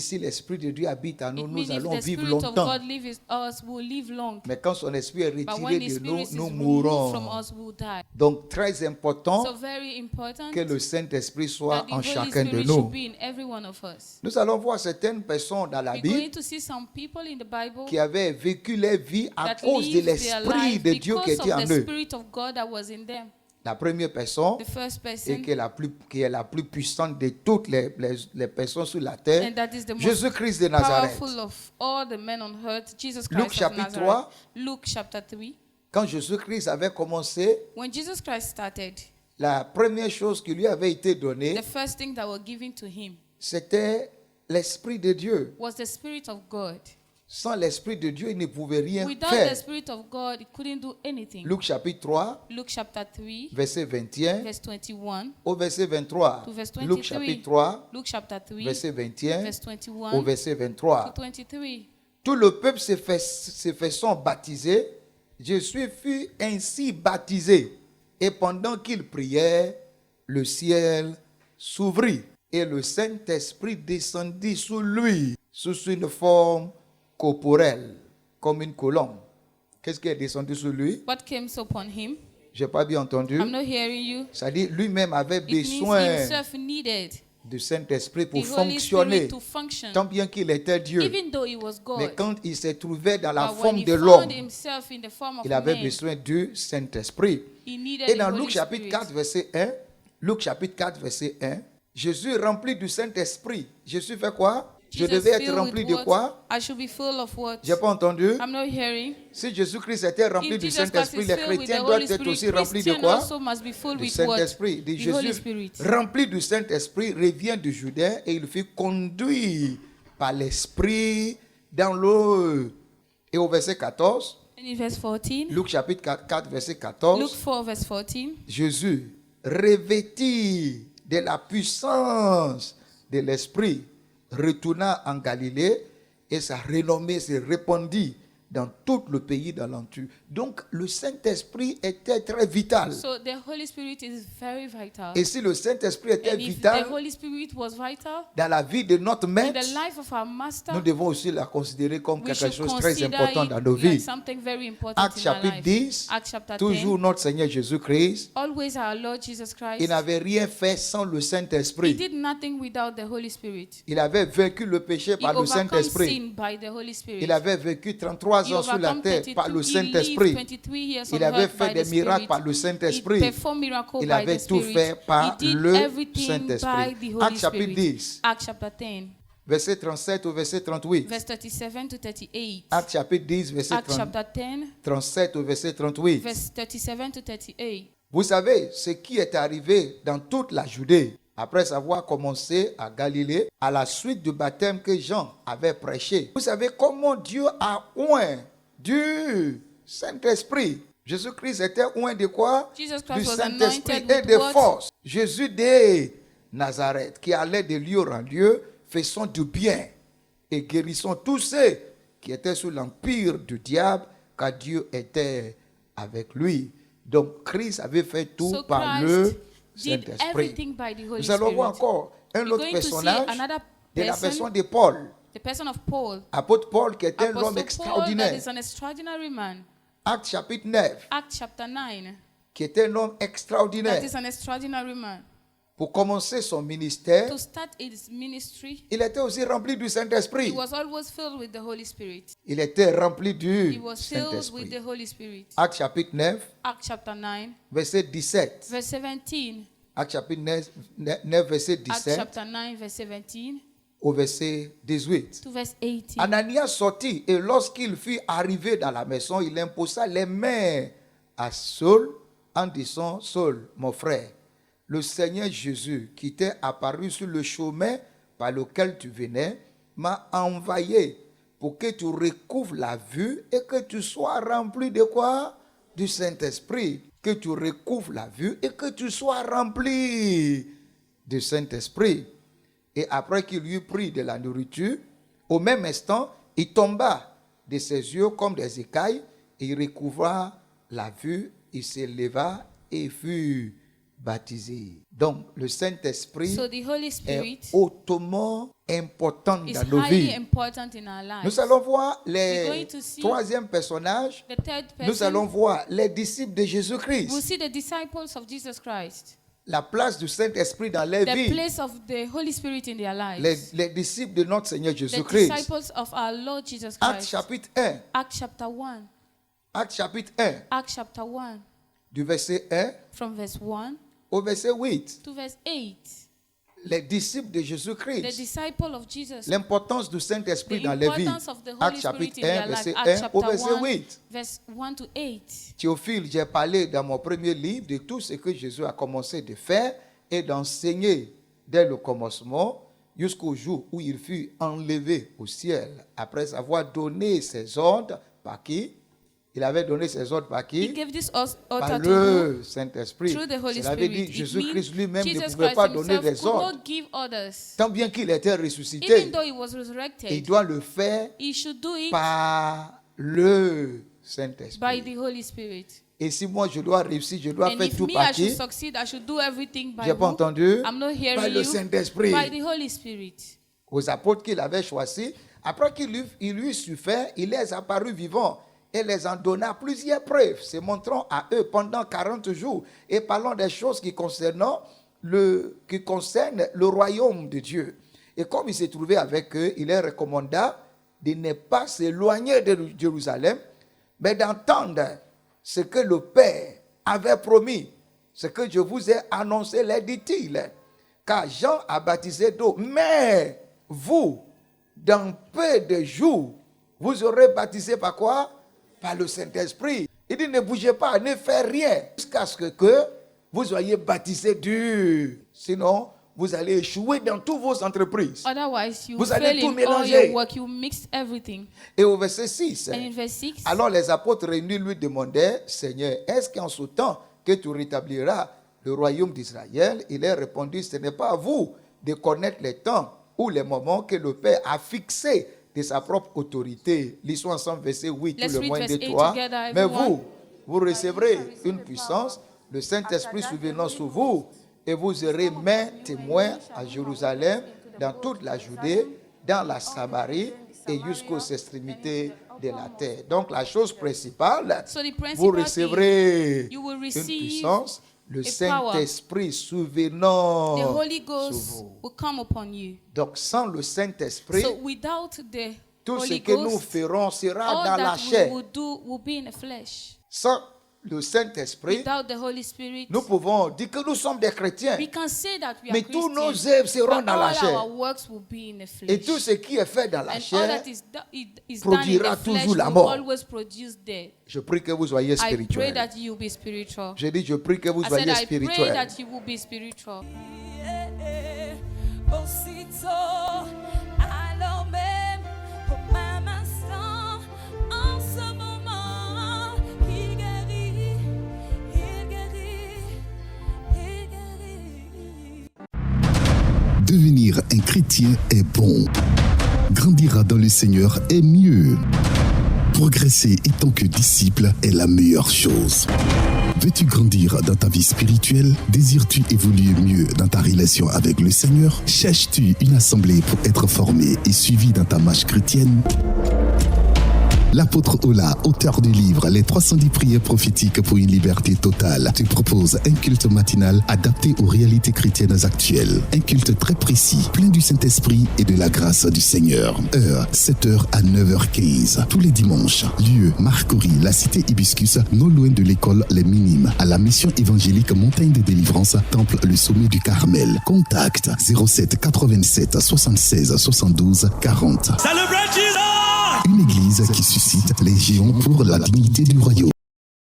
Si l'Esprit de Dieu habite en nous, It nous means if allons the vivre Spirit of longtemps. God lives in us, we'll live long. Mais quand son Esprit est But retiré when the de nous, Spirit is nous removed from mourrons. us, we'll die. Donc, très important So very important que le Saint-Esprit soit that the en Holy chacun de Spirit nous. should be in every one of us. Nous allons voir certaines personnes dans la We're going Bible to see some people in the Bible qui avaient vécu leur vie à that cause de lived their l'Esprit life de Dieu qui because était of en the eux. Spirit of God that was in them. La première personne, The first et person, qui est la plus puissante de toutes les personnes sur la terre, and that is the most Jésus-Christ de Nazareth. powerful of all the men on earth, Jesus Luc Christ of chapitre Nazareth. 3. Luke chapter 3. Quand Jésus-Christ avait commencé, When Jesus Christ started, la première chose qui lui avait été donnée, the first thing that was given to him c'était l'Esprit de Dieu. was the Spirit of God. Sans l'Esprit de Dieu, il ne pouvait rien Without the faire. Spirit of God, he couldn't do anything. Luc chapitre 3, Luke chapter 3, verset 21 verse 21 au verset 23. to verse Luc 23. chapitre 3, Luke chapter 3, verset 21 verse au 21 verset to 23. 23. Tout le peuple se faisant baptiser, Jésus fut ainsi baptisé. Et pendant qu'il priait, le ciel s'ouvrit et le Saint-Esprit descendit sur lui, sous une forme corporelle, comme une colombe. Qu'est-ce qui est descendu sur lui? What came upon him? Je n'ai pas bien entendu. I'm not hearing you. C'est-à-dire lui-même avait It means besoin himself needed du Saint-Esprit pour the Holy fonctionner, Spirit to function. tant bien qu'il était Dieu. Even though he was Mais God, quand il se trouvait dans la but when forme he de found l'homme, himself in the form of il avait man, besoin du Saint-Esprit. he needed Et the dans Holy Luc chapitre Spirit. 4, verset 1, Luc chapitre 4, verset 1, Jésus rempli du Saint-Esprit. Jésus fait quoi? Je Jesus devais être filled rempli with de what? quoi? I should be full of what? J'ai pas entendu. I'm not hearing. Si Jésus-Christ était rempli If du Jesus Christ Saint-Esprit, is les filled with the chrétiens doivent Holy être Spirit, aussi remplis de Christian quoi? also must be full Du with what? Saint-Esprit. Dit The Holy Jésus, Spirit. rempli du Saint-Esprit, revient du Judée et il fut conduit par l'Esprit dans l'eau. Et au verset 14, And in verse 14, Luc chapitre 4, verset Luke 14, 4 verse 14, Jésus, revêtu de la puissance de l'Esprit, retourna en Galilée et sa renommée se répandit dans tout le pays d'alentour. Donc, le Saint-Esprit était très vital. so the Holy Spirit is very vital. Et si le Saint-Esprit était And if vital the Holy Spirit was vital dans la vie de notre in maître, the life of our Master, nous devons aussi la considérer comme we quelque should chose de très consider important it dans nos like vies. something very important Actes in our chapitre life. 10, Acts chapter 10. toujours notre Seigneur Jésus-Christ, Always our Lord Jesus Christ. il n'avait rien fait sans le He Saint-Esprit. did nothing without the Holy Spirit. Il avait vaincu le péché He par le overcome Saint-Esprit. sin by the Holy Spirit. Il avait vécu 33 He ans sur la overcome terre 32, par le he lived Saint-Esprit. 23 years Il on avait earth fait by des the miracles Spirit. par le He Saint-Esprit. performed miracles Il by avait the tout Spirit. fait par He did le everything Saint-Esprit. by the Holy Actes chapitre Spirit. 10, Acts chapter 10, verset 37 au verset 38. verse 37 to 38. Actes chapitre 10, verset Acts chapter 10, 37 au verset 38. verse 37 to 38. Vous savez ce qui est arrivé dans toute la Judée après avoir commencé à Galilée à la suite du baptême que Jean avait prêché. Vous savez comment Dieu a oint du Saint-Esprit. Jésus-Christ était oint de quoi? Jesus Du Christ was Saint-Esprit anointed et with de what? force. Jésus de Nazareth qui allait de lieu en lieu faisant du bien et guérissant tous ceux qui étaient sous l'empire du diable car Dieu était avec lui. Donc Christ avait fait tout So par Christ le did Saint-Esprit. everything by the Holy Nous allons voir Spirit. encore un We're autre going to see personnage another de la person, personne de Paul. the person of Paul. Apôtre Paul qui était un homme Apostle Paul, that extraordinaire. is an extraordinary man. Actes chapitre 9, Acts chapter 9, qui était un homme that extraordinaire. is an extraordinary man. Pour commencer son ministère, To start his ministry, il était aussi rempli du he Saint-Esprit. was always filled with the Holy Spirit. Il était rempli He du was filled with Saint-Esprit. the Holy Spirit. Actes chapitre 9, Acts chapter 9, verset 17. verse 17. Actes chapitre 9, verset Acts 17 chapter 9, verse 17 au verset 18. to verse 18. Ananias sortit et lorsqu'il fut arrivé dans la maison, il imposa les mains à Saul en disant, Saul, mon frère, le Seigneur Jésus qui t'est apparu sur le chemin par lequel tu venais m'a envoyé pour que tu recouvres la vue et que tu sois rempli de quoi? Du Saint-Esprit. Que tu recouvres la vue et que tu sois rempli du Saint-Esprit. Et après qu'il eut pris de la nourriture, au même instant, il tomba de ses yeux comme des écailles et il recouvra la vue, il se leva et fut baptisés. Donc, le Saint-Esprit So the Holy est Spirit hautement important is dans nos highly vies. important in our lives. Nous allons voir We're going les to see troisième personnages. The third Nous allons person, voir les disciples de we'll Jésus-Christ. see the disciples of Jesus Christ. La place du Saint-Esprit dans les The vies. place of the Holy Spirit in their lives. Les disciples de notre Seigneur The Jésus-Christ. disciples of our Lord Jesus Acte Christ. chapitre 1. Acts chapter 1. Acte chapitre 1. Acts chapter 1. Du verset 1 From verse 1 au verset 8. to verse 8. Les disciples de The Jésus-Christ. disciple of Jesus. L'importance du Saint-Esprit The dans les vies. importance of the Holy Acte Spirit chapitre in their 1, life. verset Acts 1 au chapter verset 1, 8. verse 1 to 8. Théophile, j'ai parlé dans mon premier livre de tout ce que Jésus a commencé de faire et d'enseigner dès le commencement jusqu'au jour où il fut enlevé au ciel après avoir donné ses ordres par qui? Il avait donné ses ordres par He qui? gave this Par order to whom? le Saint-Esprit. Through the Holy Cela veut Spirit. dire It Jésus-Christ means lui-même ne Jesus pouvait Christ pas donner himself des could ordres. not give orders. Tant bien qu'il était Even ressuscité, though he was il resurrected, doit le faire he should do it par le by Saint-Esprit. the Holy Spirit. Et si moi je dois réussir, je dois And faire if tout me, par I should qui? succeed, I should do everything by J'ai pas who? entendu? I'm not Par hearing le you. Saint-Esprit. By the Holy Spirit. Aux apôtres qu'il avait choisis, après il lui sut faire, il les apparut vivants et les en donna plusieurs preuves, se montrant à eux pendant 40 jours et parlant des choses qui concernent le royaume de Dieu. Et comme il s'est trouvé avec eux, il leur recommanda de ne pas s'éloigner de Jérusalem, mais d'entendre ce que le Père avait promis, ce que je vous ai annoncé, leur dit-il. Car Jean a baptisé d'eau, mais vous, dans peu de jours, vous aurez baptisé par quoi? Par le Saint-Esprit. Il dit, ne bougez pas, ne faites rien, jusqu'à ce que vous soyez baptisés dur. Sinon, vous allez échouer dans toutes vos entreprises. Otherwise, you Vous allez fail tout in all mélanger. your work. You mix everything. Et au verset 6, And in verse 6, alors les apôtres réunis lui demandaient, Seigneur, est-ce qu'en ce temps que tu rétabliras le royaume d'Israël? Il leur répondit, ce n'est pas à vous de connaître les temps ou les moments que le Père a fixés de sa propre autorité. Lisons ensemble verset 8, Let's tout le read moins verse de 8 toi. together, Mais everyone. vous recevrez une puissance, le Saint-Esprit souvenant sur vous, et vous serez mes témoins à Jérusalem, dans toute la Judée, dans la Samarie et jusqu'aux extrémités de la terre. Donc la chose principale, So the vous principal recevrez thing, you will une receive puissance, le a power. Saint-Esprit souvenant the Holy sur Ghost vous. will come upon you. Donc sans le Saint-Esprit, So without the tout ce Holy que nous Ghost, ferons sera all dans la that we chair. will do will be in the flesh. Sans le Saint-Esprit, Without the Holy Spirit, nous pouvons dire que nous sommes des chrétiens. we can say that we are Mais tous nos Christians, œuvres seront but dans la all chair. our works will be in the flesh. Et tout ce qui est fait dans la And all chair, that is done produira in the flesh toujours la will mort. always produce death. je prie que vous soyez I pray spirituels. that you be spiritual. Je dis, je prie que vous I said, soyez I pray spirituels. that you will be spiritual. Aussitôt, alors même, au même instant, en ce moment, il guérit, il guérit, il guérit. Devenir un chrétien est bon. Grandir dans le Seigneur est mieux. Progresser en tant que disciple est la meilleure chose. Veux-tu grandir dans ta vie spirituelle? Désires-tu évoluer mieux dans ta relation avec le Seigneur? Cherches-tu une assemblée pour être formé et suivi dans ta marche chrétienne? L'apôtre Ola, auteur du livre Les 310 prières prophétiques pour une liberté totale, te propose un culte matinal adapté aux réalités chrétiennes actuelles. Un culte très précis, plein du Saint-Esprit et de la grâce du Seigneur. Heure, 7h à 9h15. Tous les dimanches. Lieu, Marcory, la cité Hibiscus, non loin de l'école Les Minimes. À la mission évangélique Montagne de Délivrance, Temple le Sommet du Carmel. Contact 07 87 76 72 40. Celebrate Jesus! Une église qui suscite les géants pour la dignité du royaume.